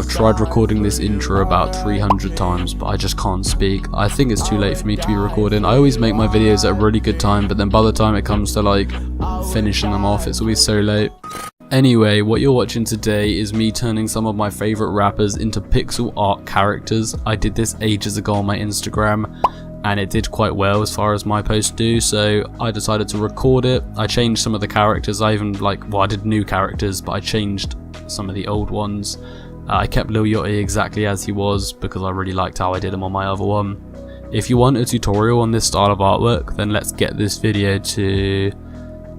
I've tried recording this intro about 300 times, but I just can't speak. I think it's too late for me to be recording. I always make my videos at a really good time, but then by the time it comes to like finishing them off, it's always so late. Anyway, what you're watching today is me turning some of my favourite rappers into pixel art characters. I did this ages ago on my Instagram, and it did quite well as far as my posts do, so I decided to record it. I changed some of the characters. I even I did new characters, but I changed some of the old ones. I kept Lil Yachty exactly as he was because I really liked how I did him on my other one. If you want a tutorial on this style of artwork, then let's get this video to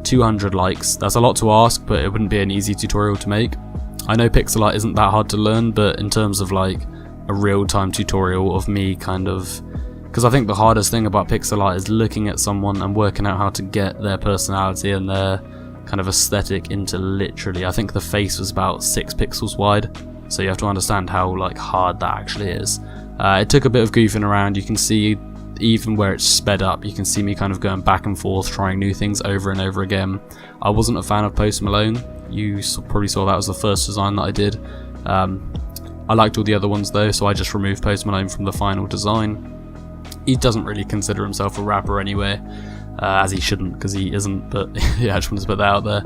200 likes. That's a lot to ask, but it wouldn't be an easy tutorial to make. I know pixel art isn't that hard to learn, but in terms of like a real-time tutorial of me kind of, because I think the hardest thing about pixel art is looking at someone and working out how to get their personality and their kind of aesthetic into literally, I think the face was about 6 pixels wide, so you have to understand how like hard that actually is. It took a bit of goofing around. You can see even where it's sped up, you can see me kind of going back and forth trying new things over and over again. I wasn't a fan of Post Malone. You probably saw that was the first design that I did. I liked all the other ones though, so I just removed Post Malone from the final design. He doesn't really consider himself a rapper anyway, as he shouldn't, because he isn't, but yeah, I just wanted to put that out there.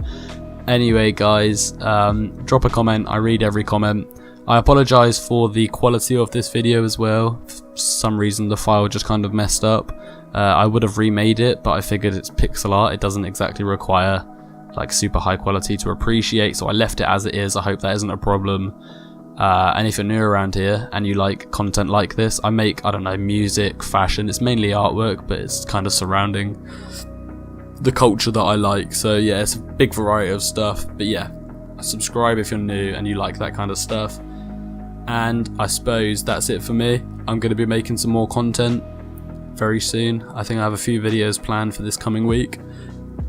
Anyway guys, drop a comment. I read every comment. I apologise for the quality of this video as well. For some reason the file just kind of messed up. I would have remade it, but I figured it's pixel art. It doesn't exactly require like super high quality to appreciate, so I left it as it is. I hope that isn't a problem. And if you're new around here and you like content like this, I make, I don't know, music, fashion. It's mainly artwork, but it's kind of surrounding the culture that I like. So yeah, it's a big variety of stuff. But yeah, subscribe if you're new and you like that kind of stuff. And I suppose that's it for me. I'm going to be making some more content very soon. I think I have a few videos planned for this coming week.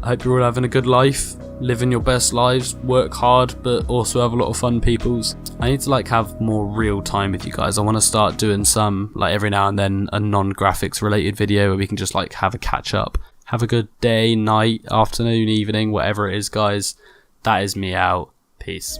I hope you're all having a good life, living your best lives, work hard, but also have a lot of fun, peoples. I need to like have more real time with you guys. I want to start doing some, like every now and then, a non-graphics related video where we can just like have a catch up. Have a good day, night, afternoon, evening, whatever it is, guys. That is me out. Peace.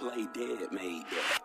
play dead made that.